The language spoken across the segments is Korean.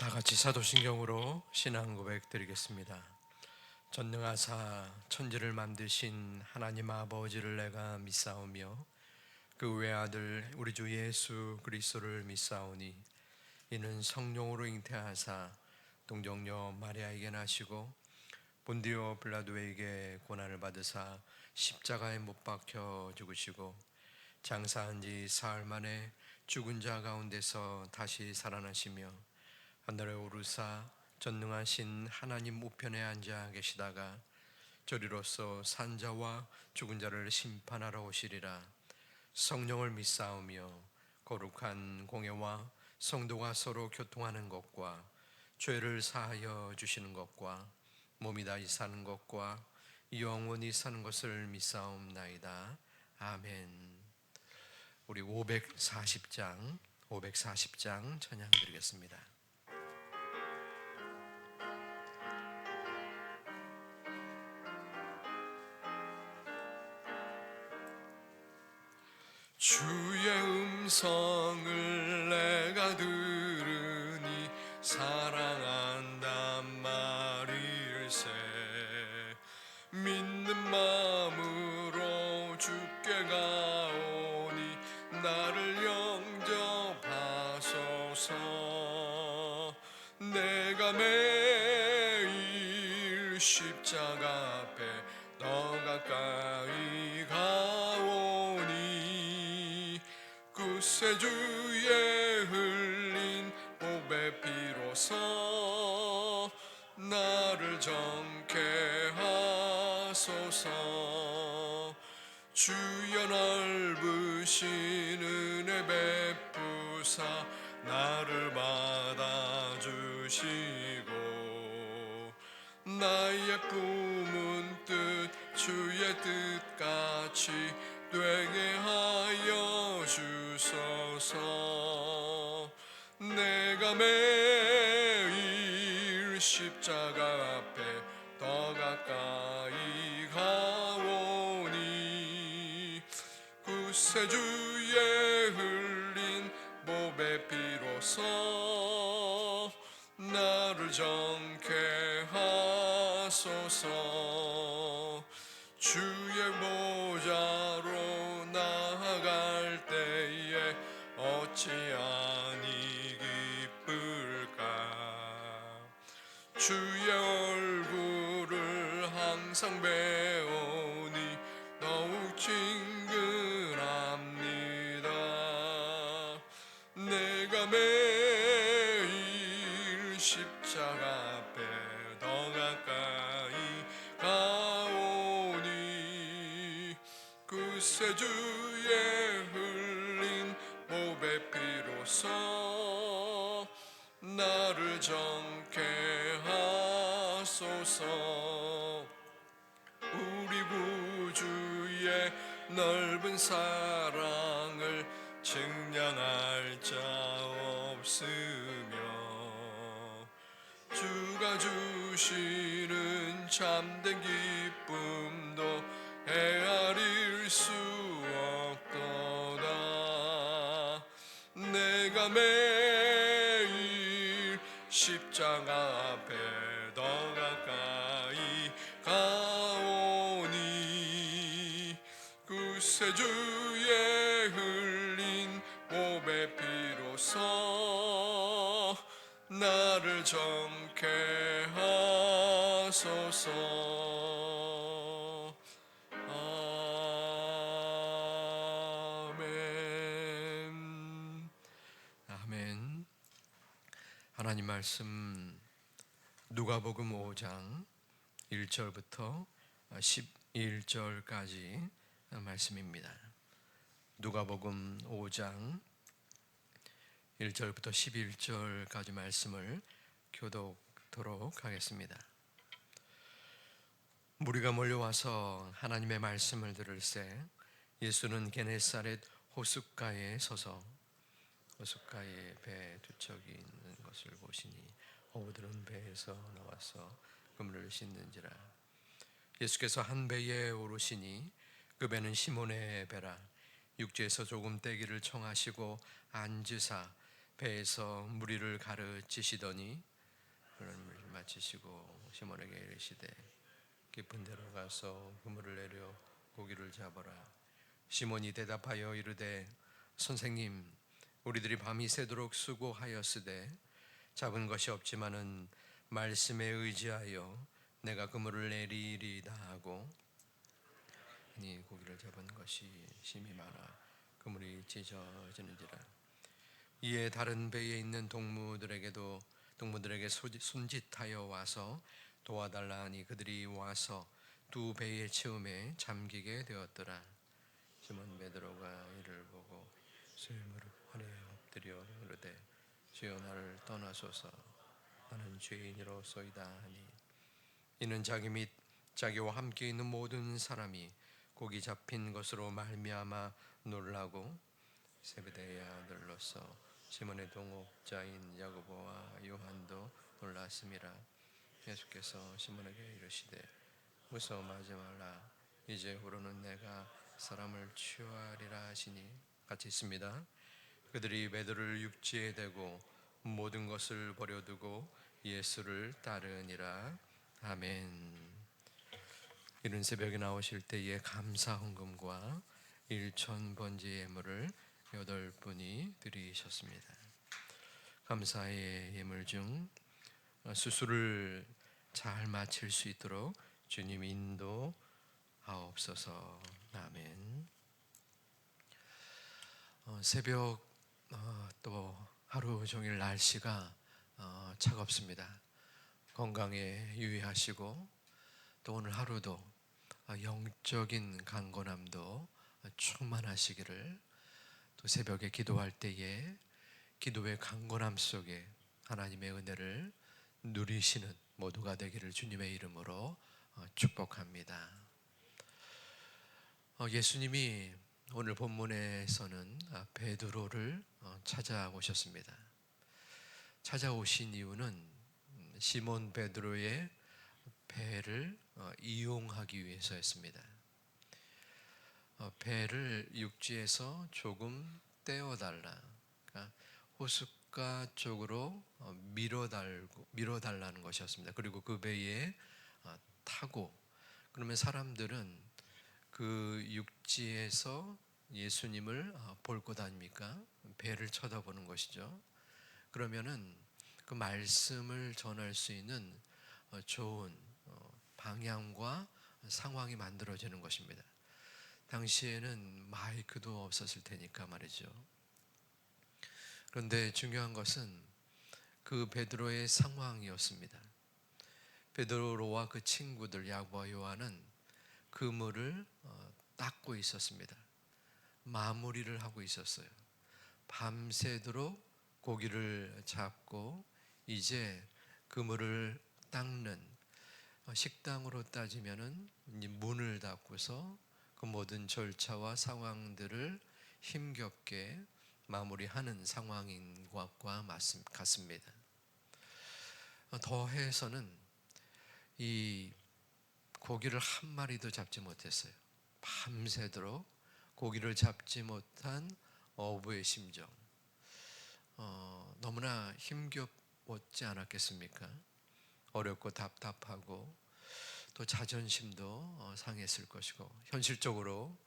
다 같이 사도신경으로 신앙 고백 드리겠습니다. 전능하사 천지를 만드신 하나님 아버지를 내가 믿사오며 그 외아들 우리 주 예수 그리스도를 믿사오니 이는 성령으로 잉태하사 동정녀 마리아에게 나시고 본디오 빌라도에게 고난을 받으사 십자가에 못 박혀 죽으시고 장사한 지 사흘 만에 죽은 자 가운데서 다시 살아나시며 하늘에 오르사 전능하신 하나님 우편에 앉아 계시다가 저리로서 산자와 죽은 자를 심판하러 오시리라. 성령을 믿사오며 거룩한 공예와 성도가 서로 교통하는 것과 죄를 사하여 주시는 것과 몸이 다시 사는 것과 영원히 사는 것을 믿사옵나이다. 아멘. 우리 540장 찬양 드리겠습니다. 주의 음성을 내가 들으니 사랑한단 말일세. 믿는 마음으로 주께 가오니 나를 영접하소서. 내가 매일 십자가 앞에 더 가까이 가오니 구세주의 흘린 보배 피로써 나를 정케 하소서. 주여 넓으신 은혜 베푸사 나를 받아주시고 나의 품은 뜻 주의 뜻같이 되게 하여 주소서. 내가 매일 십자가 앞에 더 가까이 가오니 구세주의 흘린 보배 피로써 나를 정케 하소서. 주의 보좌로 나아갈 때에 어찌하니 기쁠까. 주의 얼굴을 항상 배우니 더욱 친근합니다. 내가 매일 십자가 앞에 더 가까이 가오니 구세주의 흘린 보배 피로써 나를 정케 하소서. 우리 구주의 넓은 사랑을 증량할 자 없으며 주가 주시는 참된 기쁨도 헤아릴 수 없도다. 내가 매일 십자가 앞에 더 가까이 가오니 구세주의 흘린 보배 피로써 나를 정케 하소서. 아멘. 아멘. 하나님 말씀 누가복음 5장 1절부터 11절까지 말씀입니다. 누가복음 5장 1절부터 11절까지 말씀을 교독토록 하겠습니다. 무리가 몰려와서 하나님의 말씀을 들을새 예수는 게네사렛 호숫가에 서서 호숫가에 배 두 척이 있는 것을 보시니 어부들은 배에서 나와서 그물을 씻는지라. 예수께서 한 배에 오르시니 그 배는 시몬의 배라. 육지에서 조금 떼기를 청하시고 앉으사 배에서 무리를 가르치시더니 그런 일을 마치시고 시몬에게 이르시되 깊은 데로 가서 그물을 내려 고기를 잡아라. 시몬이 대답하여 이르되 선생님, 우리들이 밤이 새도록 수고하였으되 잡은 것이 없지만은 말씀에 의지하여 내가 그물을 내리리이다 하고, 아니 고기를 잡은 것이 심히 많아 그물이 찢어지는지라. 이에 다른 배에 있는 동무들에게 손짓하여 와서 도와달라 하니 그들이 와서 두 배의 채움에 잠기게 되었더라. 시몬 베드로가 이를 보고 수의 무릎 아래에 엎드려 이르되 주여 나를 떠나소서, 나는 죄인이로소이다 하니, 이는 자기 및 자기와 함께 있는 모든 사람이 고기 잡힌 것으로 말미암아 놀라고 세베대의 아들로서 시몬의 동업자인 야고보와 요한도 놀랐음이라. 예수께서 시몬에게 이르시되 무서워하지 말라, 이제후로는 내가 사람을 취하리라 하시니, 같이 있습니다. 그들이 베드로를 육지에 대고 모든 것을 버려두고 예수를 따르니라. 아멘. 이른 새벽에 나오실 때에 감사 헌금과 일천 번제 예물을 8분이 드리셨습니다. 감사의 예물 중 수술을 잘 마칠 수 있도록 주님 인도하옵소서. 아멘. 새벽 또 하루 종일 날씨가 차갑습니다. 건강에 유의하시고 또 오늘 하루도 영적인 강건함도 충만하시기를, 또 새벽에 기도할 때에 기도의 강건함 속에 하나님의 은혜를 누리시는 모두가 되기를 주님의 이름으로 축복합니다. 예수님이 오늘 본문에서는 베드로를 찾아오셨습니다. 찾아오신 이유는 시몬 베드로의 배를 이용하기 위해서였습니다. 배를 육지에서 조금 떼어달라, 그러니까 호숫가 쪽으로 밀어달라는 것이었습니다. 그리고 그 배에 타고, 그러면 사람들은 그 육지에서 예수님을 볼 것 아닙니까? 배를 쳐다보는 것이죠. 그러면은 그 말씀을 전할 수 있는 좋은 방향과 상황이 만들어지는 것입니다. 당시에는 마이크도 없었을 테니까 말이죠. 그런데 중요한 것은 그 베드로의 상황이었습니다. 베드로와 그 친구들 야고보와 요한은 그물을 닦고 있었습니다. 마무리를 하고 있었어요. 밤새도록 고기를 잡고 이제 그물을 닦는, 식당으로 따지면은 문을 닫고서 그 모든 절차와 상황들을 힘겹게 마무리하는 상황인 것과 같습니다. 더해서는 이 고기를 한 마리도 잡지 못했어요. 밤새도록 고기를 잡지 못한 어부의 심정, 너무나 힘겹지 않았겠습니까? 어렵고 답답하고 또 자존심도 상했을 것이고 현실적으로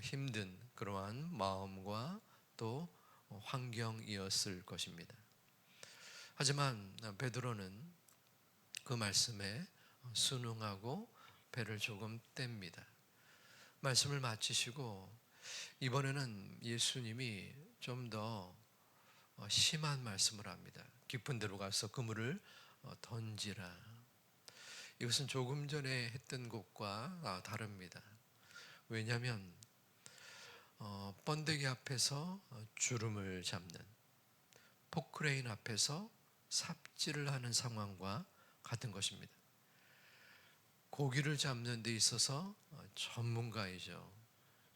힘든 그러한 마음과 또 환경이었을 것입니다. 하지만 베드로는 그 말씀에 순응하고 배를 조금 뗍니다. 말씀을 마치시고 이번에는 예수님이 좀 더 심한 말씀을 합니다. 깊은 데로 가서 그물을 던지라. 이것은 조금 전에 했던 것과 다릅니다. 왜냐하면 번데기 앞에서 주름을 잡는, 포크레인 앞에서 삽질을 하는 상황과 같은 것입니다. 고기를 잡는 데 있어서 전문가이죠.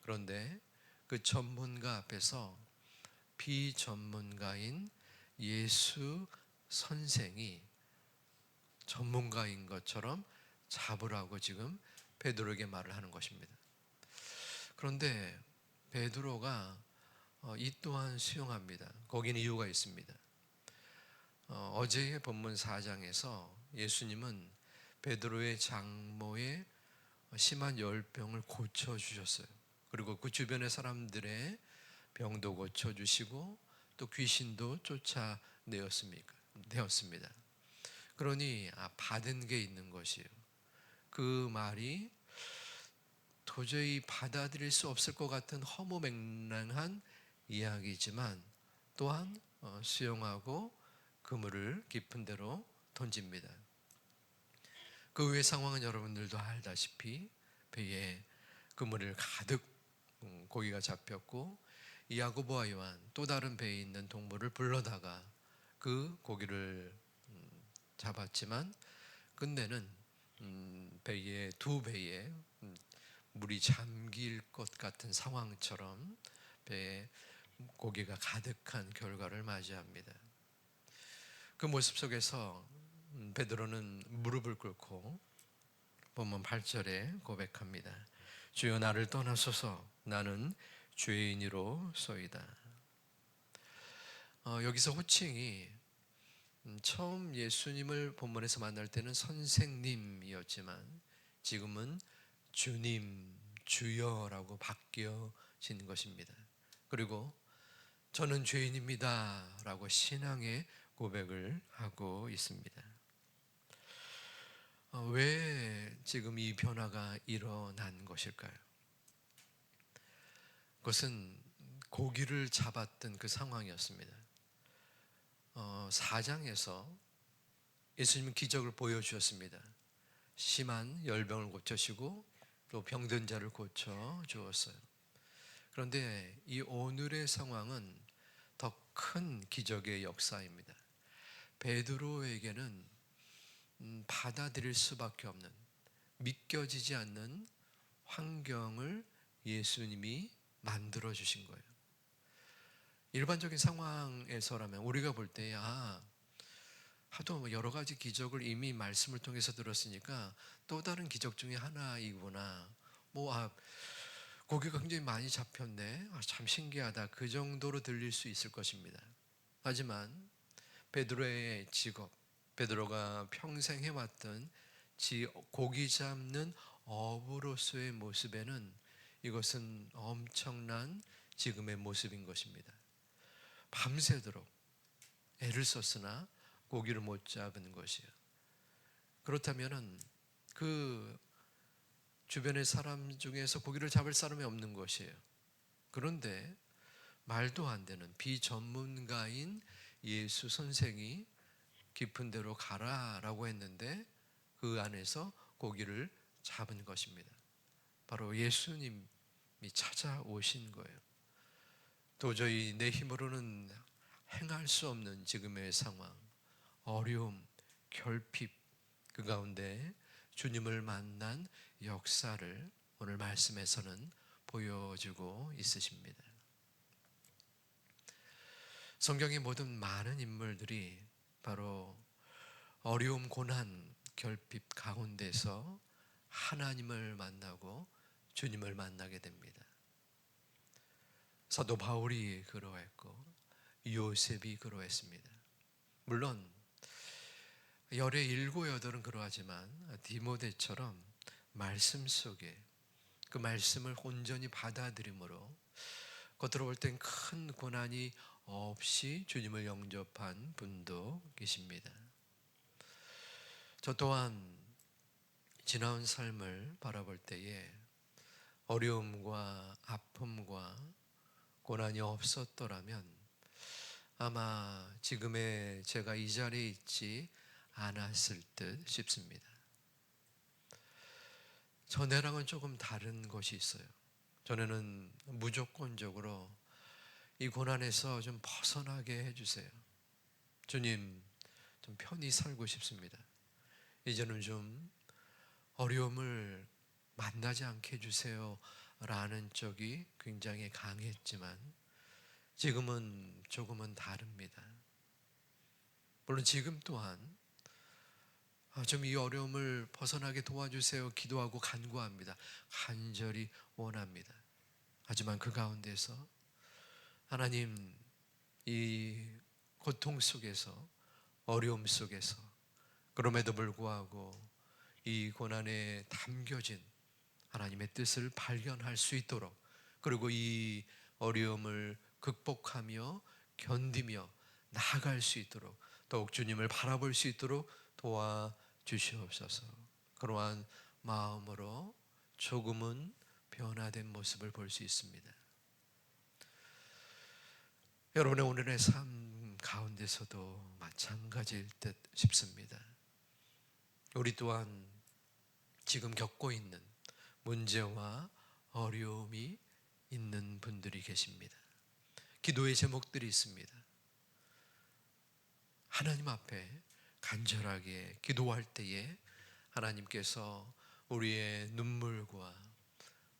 그런데 그 전문가 앞에서 비전문가인 예수 선생이 전문가인 것처럼 잡으라고 지금 베드로에게 말을 하는 것입니다. 그런데 베드로가 이 또한 수용합니다. 거기는 이유가 있습니다. 어제의 본문 4장에서 예수님은 베드로의 장모의 심한 열병을 고쳐주셨어요. 그리고 그 주변의 사람들의 병도 고쳐주시고 또 귀신도 쫓아내었습니다. 그러니 받은 게 있는 것이에요. 그 말이 도저히 받아들일 수 없을 것 같은 허무맹랑한 이야기지만 또한 수용하고 그물을 깊은 데로 던집니다. 그 후의 상황은 여러분들도 알다시피 배에 그물을 가득 고기가 잡혔고 야고보와 요한 또 다른 배에 있는 동물을 불러다가 그 고기를 잡았지만 끝내는 배에 두 배에 물이 잠길 것 같은 상황처럼 배에 고기가 가득한 결과를 맞이합니다. 그 모습 속에서 베드로는 무릎을 꿇고 본문 8절에 고백합니다. 주여 나를 떠나소서 나는 죄인이로소이다. 여기서 호칭이 처음 예수님을 본문에서 만날 때는 선생님이었지만 지금은 주님, 주여라고 바뀌어진 것입니다. 그리고 저는 죄인입니다 라고 신앙의 고백을 하고 있습니다. 왜 지금 이 변화가 일어난 것일까요? 그것은 고기를 잡았던 그 상황이었습니다. 4장에서 예수님은 기적을 보여주셨습니다. 심한 열병을 고쳐시고 또 병든 자를 고쳐 주었어요. 그런데 이 오늘의 상황은 더 큰 기적의 역사입니다. 베드로에게는 받아들일 수밖에 없는, 믿겨지지 않는 환경을 예수님이 만들어 주신 거예요. 일반적인 상황에서라면 우리가 볼 때 하도 여러 가지 기적을 이미 말씀을 통해서 들었으니까 또 다른 기적 중에 하나이구나. 고기가 굉장히 많이 잡혔네. 참 신기하다. 그 정도로 들릴 수 있을 것입니다. 하지만 베드로의 직업, 베드로가 평생 해왔던 고기 잡는 어부로서의 모습에는 이것은 엄청난 지금의 모습인 것입니다. 밤새도록 애를 썼으나 고기를 못 잡은 것이에요. 그렇다면은 그 주변의 사람 중에서 고기를 잡을 사람이 없는 것이에요. 그런데 말도 안 되는 비전문가인 예수 선생이 깊은 데로 가라라고 했는데 그 안에서 고기를 잡은 것입니다. 바로 예수님이 찾아오신 거예요. 도저히 내 힘으로는 행할 수 없는 지금의 상황, 어려움, 결핍, 그 가운데 주님을 만난 역사를 오늘 말씀에서는 보여주고 있으십니다. 성경의 모든 많은 인물들이 바로 어려움, 고난, 결핍 가운데서 하나님을 만나고 주님을 만나게 됩니다. 사도 바울이 그러했고 요셉이 그러했습니다. 물론 열의 일곱 여덟은 그러하지만 디모데처럼 말씀 속에 그 말씀을 온전히 받아들임으로 겉으로 볼 땐 큰 고난이 없이 주님을 영접한 분도 계십니다. 저 또한 지나온 삶을 바라볼 때에 어려움과 아픔과 고난이 없었더라면 아마 지금의 제가 이 자리에 있지 않았을 듯 싶습니다. 전에랑은 조금 다른 것이 있어요. 전에는 무조건적으로 이 고난에서 좀 벗어나게 해주세요. 주님, 좀 편히 살고 싶습니다. 이제는 좀 어려움을 만나지 않게 해주세요 라는 쪽이 굉장히 강했지만 지금은 조금은 다릅니다. 물론 지금 또한 좀 이 어려움을 벗어나게 도와주세요 기도하고 간구합니다. 간절히 원합니다. 하지만 그 가운데서 하나님, 이 고통 속에서, 어려움 속에서, 그럼에도 불구하고 이 고난에 담겨진 하나님의 뜻을 발견할 수 있도록, 그리고 이 어려움을 극복하며 견디며 나아갈 수 있도록, 더욱 주님을 바라볼 수 있도록 도와주시옵소서. 그러한 마음으로 조금은 변화된 모습을 볼 수 있습니다. 여러분의 오늘의 삶 가운데서도 마찬가지일 듯 싶습니다. 우리 또한 지금 겪고 있는 문제와 어려움이 있는 분들이 계십니다. 기도의 제목들이 있습니다. 하나님 앞에 간절하게 기도할 때에 하나님께서 우리의 눈물과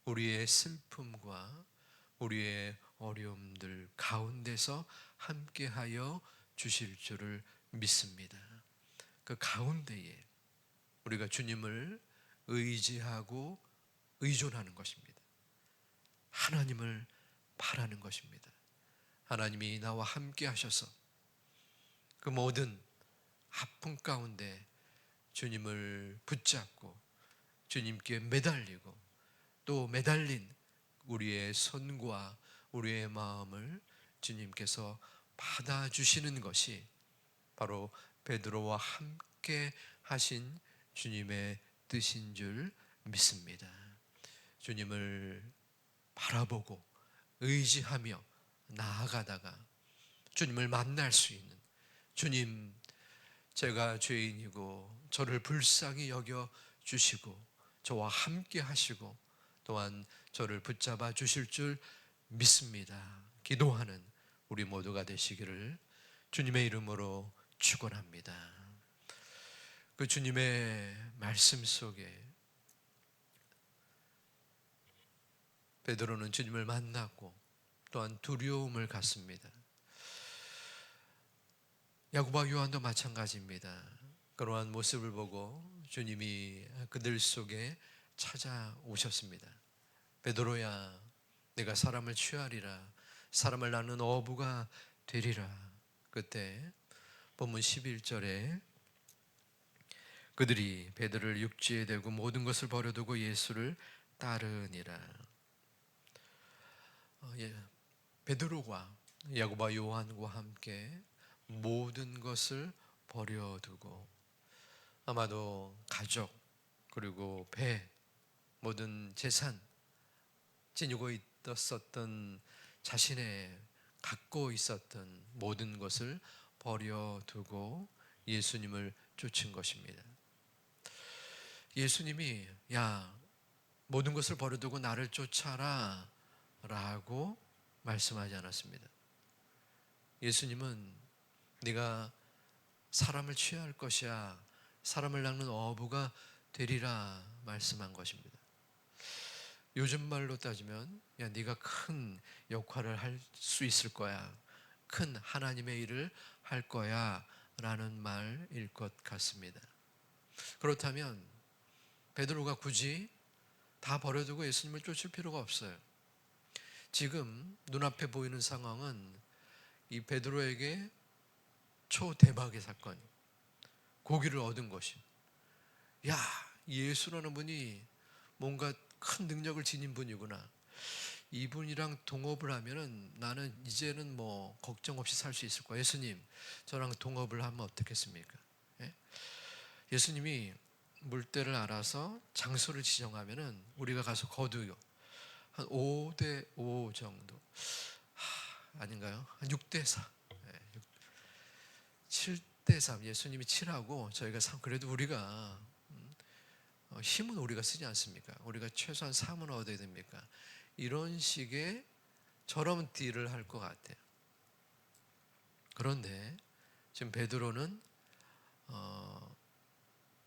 우리의 슬픔과 우리의 어려움들 가운데서 함께하여 주실 줄을 믿습니다. 그 가운데에 우리가 주님을 의지하고 의존하는 것입니다. 하나님을 바라는 것입니다. 하나님이 나와 함께 하셔서 그 모든 아픔 가운데 주님을 붙잡고 주님께 매달리고 또 매달린 우리의 손과 우리의 마음을 주님께서 받아주시는 것이 바로 베드로와 함께 하신 주님의 뜻인 줄 믿습니다. 주님을 바라보고 의지하며 나아가다가 주님을 만날 수 있는, 주님, 제가 죄인이고 저를 불쌍히 여겨 주시고 저와 함께 하시고 또한 저를 붙잡아 주실 줄 믿습니다. 기도하는 우리 모두가 되시기를 주님의 이름으로 축원합니다. 그 주님의 말씀 속에 베드로는 주님을 만났고 또한 두려움을 갖습니다. 야고보와 요한도 마찬가지입니다. 그러한 모습을 보고 주님이 그들 속에 찾아오셨습니다. 베드로야, 내가 사람을 취하리라. 사람을 낳는 어부가 되리라. 그때 본문 11절에 그들이 베드로를 육지에 대고 모든 것을 버려두고 예수를 따르니라. 베드로가 야고보와 요한과 함께 모든 것을 버려두고 아마도 가족 그리고 배, 모든 재산, 지니고 있었던 자신의 갖고 있었던 모든 것을 버려두고 예수님을 쫓은 것입니다. 예수님이 야, 모든 것을 버려두고 나를 쫓아라 라고 말씀하지 않았습니다. 예수님은 네가 사람을 취할 것이야, 사람을 낚는 어부가 되리라 말씀한 것입니다. 요즘 말로 따지면 야, 네가 큰 역할을 할 수 있을 거야, 큰 하나님의 일을 할 거야 라는 말일 것 같습니다. 그렇다면 베드로가 굳이 다 버려두고 예수님을 쫓을 필요가 없어요. 지금 눈앞에 보이는 상황은 이 베드로에게 초대박의 사건, 고기를 얻은 것이, 야, 예수라는 분이 뭔가 큰 능력을 지닌 분이구나. 이분이랑 동업을 하면은 나는 이제는 뭐 걱정 없이 살 수 있을 거야. 예수님, 저랑 동업을 하면 어떻겠습니까? 예? 예수님이 물때를 알아서 장소를 지정하면은 우리가 가서 거두요. 한 5대 5 정도. 아닌가요? 한 6대 4. 7대 3. 예수님이 7하고 저희가 3. 그래도 우리가 힘은 우리가 쓰지 않습니까? 우리가 최소한 3은 얻어야 됩니까? 이런 식의 저런 딜을 할 것 같아요. 그런데 지금 베드로는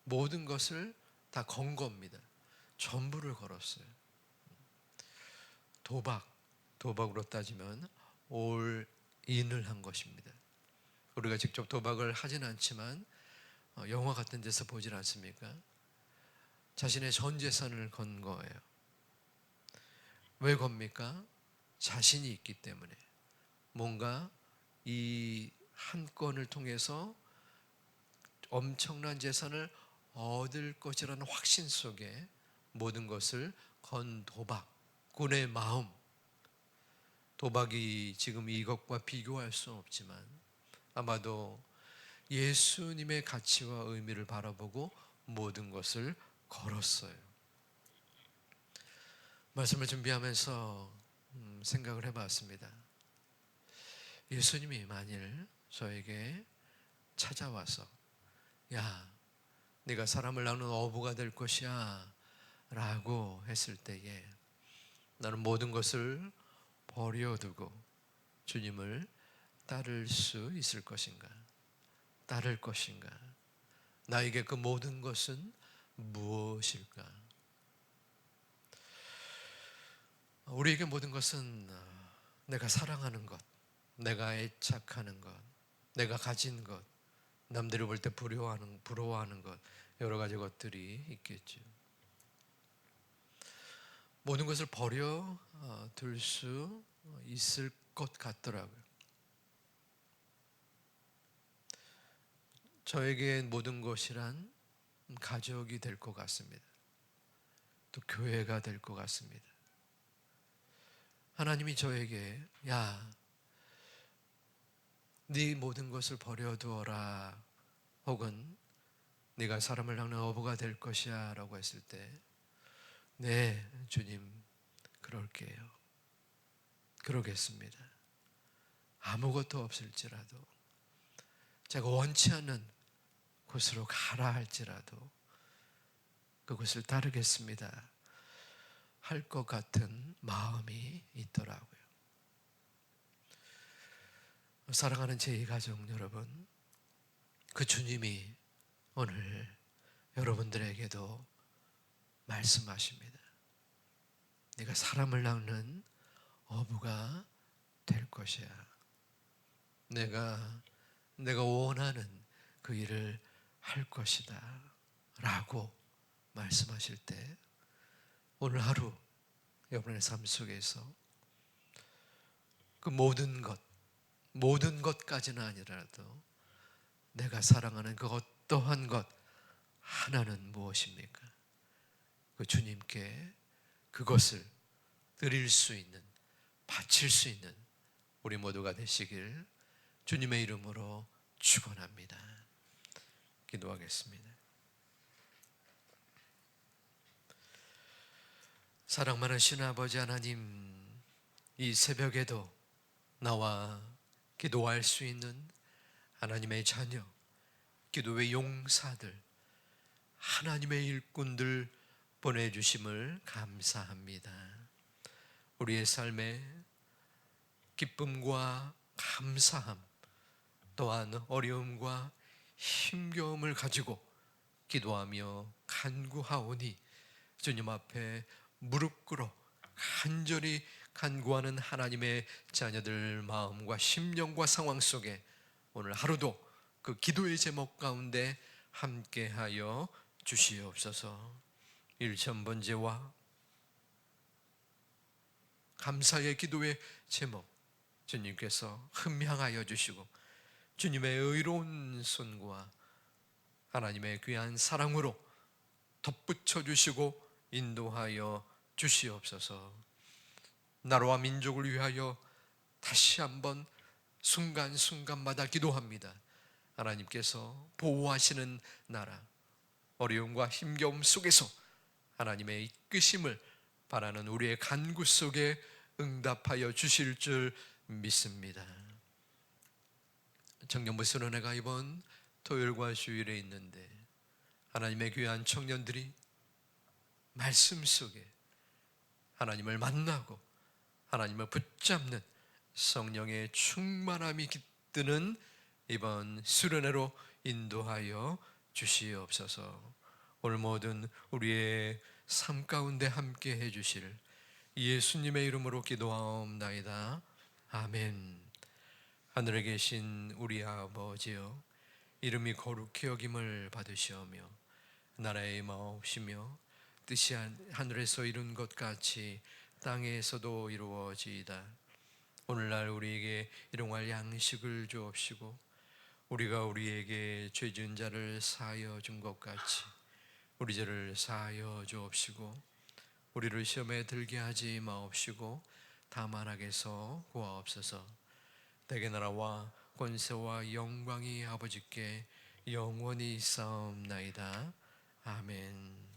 모든 것을 다 건 겁니다. 전부를 걸었어요. 도박으로 따지면 올 인을 한 것입니다. 우리가 직접 도박을 하진 않지만 영화 같은 데서 보질 않습니까? 자신의 전 재산을 건 거예요. 왜 겁니까? 자신이 있기 때문에, 뭔가 이 한 건을 통해서 엄청난 재산을 얻을 것이라는 확신 속에 모든 것을 건 도박, 꾼의 마음. 도박이 지금 이것과 비교할 수 없지만 아마도 예수님의 가치와 의미를 바라보고 모든 것을 걸었어요. 말씀을 준비하면서 생각을 해봤습니다. 예수님이 만일 저에게 찾아와서 야, 네가 사람을 낳는 어부가 될 것이야 라고 했을 때에 나는 모든 것을 버려두고 주님을 따를 수 있을 것인가? 따를 것인가? 나에게 그 모든 것은 무엇일까? 우리에게 모든 것은 내가 사랑하는 것, 내가 애착하는 것, 내가 가진 것, 남들이 볼 때 부러워하는 것, 여러 가지 것들이 있겠죠. 모든 것을 버려 둘 수 있을 것 같더라고요. 저에게 모든 것이란 가족이 될 것 같습니다. 또 교회가 될 것 같습니다. 하나님이 저에게 야, 네 모든 것을 버려두어라 혹은 네가 사람을 낳는 어부가 될 것이야 라고 했을 때 네, 주님 그럴게요. 그러겠습니다. 아무것도 없을지라도 제가 원치 않는 곳으로 가라 할지라도 그곳을 따르겠습니다 할 것 같은 마음이 있더라고요. 사랑하는 제 가족 여러분, 그 주님이 오늘 여러분들에게도 말씀하십니다. 네가 사람을 낳는 어부가 될 것이야. 내가 원하는 그 일을 할 것이다 라고 말씀하실 때 오늘 하루 여러분의 삶 속에서 그 모든 것까지는 아니라도 내가 사랑하는 그 어떠한 것 하나는 무엇입니까? 그 주님께 그것을 드릴 수 있는, 바칠 수 있는 우리 모두가 되시길 주님의 이름으로 축원합니다. 기도하겠습니다. 사랑 많으신 아버지 하나님, 이 새벽에도 나와 기도할 수 있는 하나님의 자녀, 기도의 용사들, 하나님의 일꾼들 보내주심을 감사합니다. 우리의 삶에 기쁨과 감사함, 또한 어려움과 힘겨움을 가지고 기도하며 간구하오니 주님 앞에 무릎 꿇어 간절히 간구하는 하나님의 자녀들 마음과 심령과 상황 속에 오늘 하루도 그 기도의 제목 가운데 함께하여 주시옵소서. 일천번제와 감사의 기도의 제목 주님께서 흠향하여 주시고 주님의 의로운 손과 하나님의 귀한 사랑으로 덧붙여 주시고 인도하여 주시옵소서. 나라와 민족을 위하여 다시 한번 순간순간마다 기도합니다. 하나님께서 보호하시는 나라, 어려움과 힘겨움 속에서 하나님의 이끄심을 바라는 우리의 간구 속에 응답하여 주실 줄 믿습니다. 청년부 수련회가 이번 토요일과 주일에 있는데 하나님의 귀한 청년들이 말씀 속에 하나님을 만나고 하나님을 붙잡는 성령의 충만함이 깃드는 이번 수련회로 인도하여 주시옵소서. 오늘 모든 우리의 삶 가운데 함께 해주실 예수님의 이름으로 기도하옵나이다. 아멘. 하늘에 계신 우리 아버지여, 이름이 거룩히 여김을 받으시오며 나라의 마옵시며 뜻이 하늘에서 이룬 것 같이 땅에서도 이루어지이다. 오늘날 우리에게 일용할 양식을 주옵시고 우리가 우리에게 죄 지은 자를 사하여 준 것 같이 우리 죄를 사하여 주옵시고 우리를 시험에 들게 하지 마옵시고 다만 악에서 구하옵소서. 대개 나라와 권세와 영광이 아버지께 영원히 있사옵나이다. 아멘.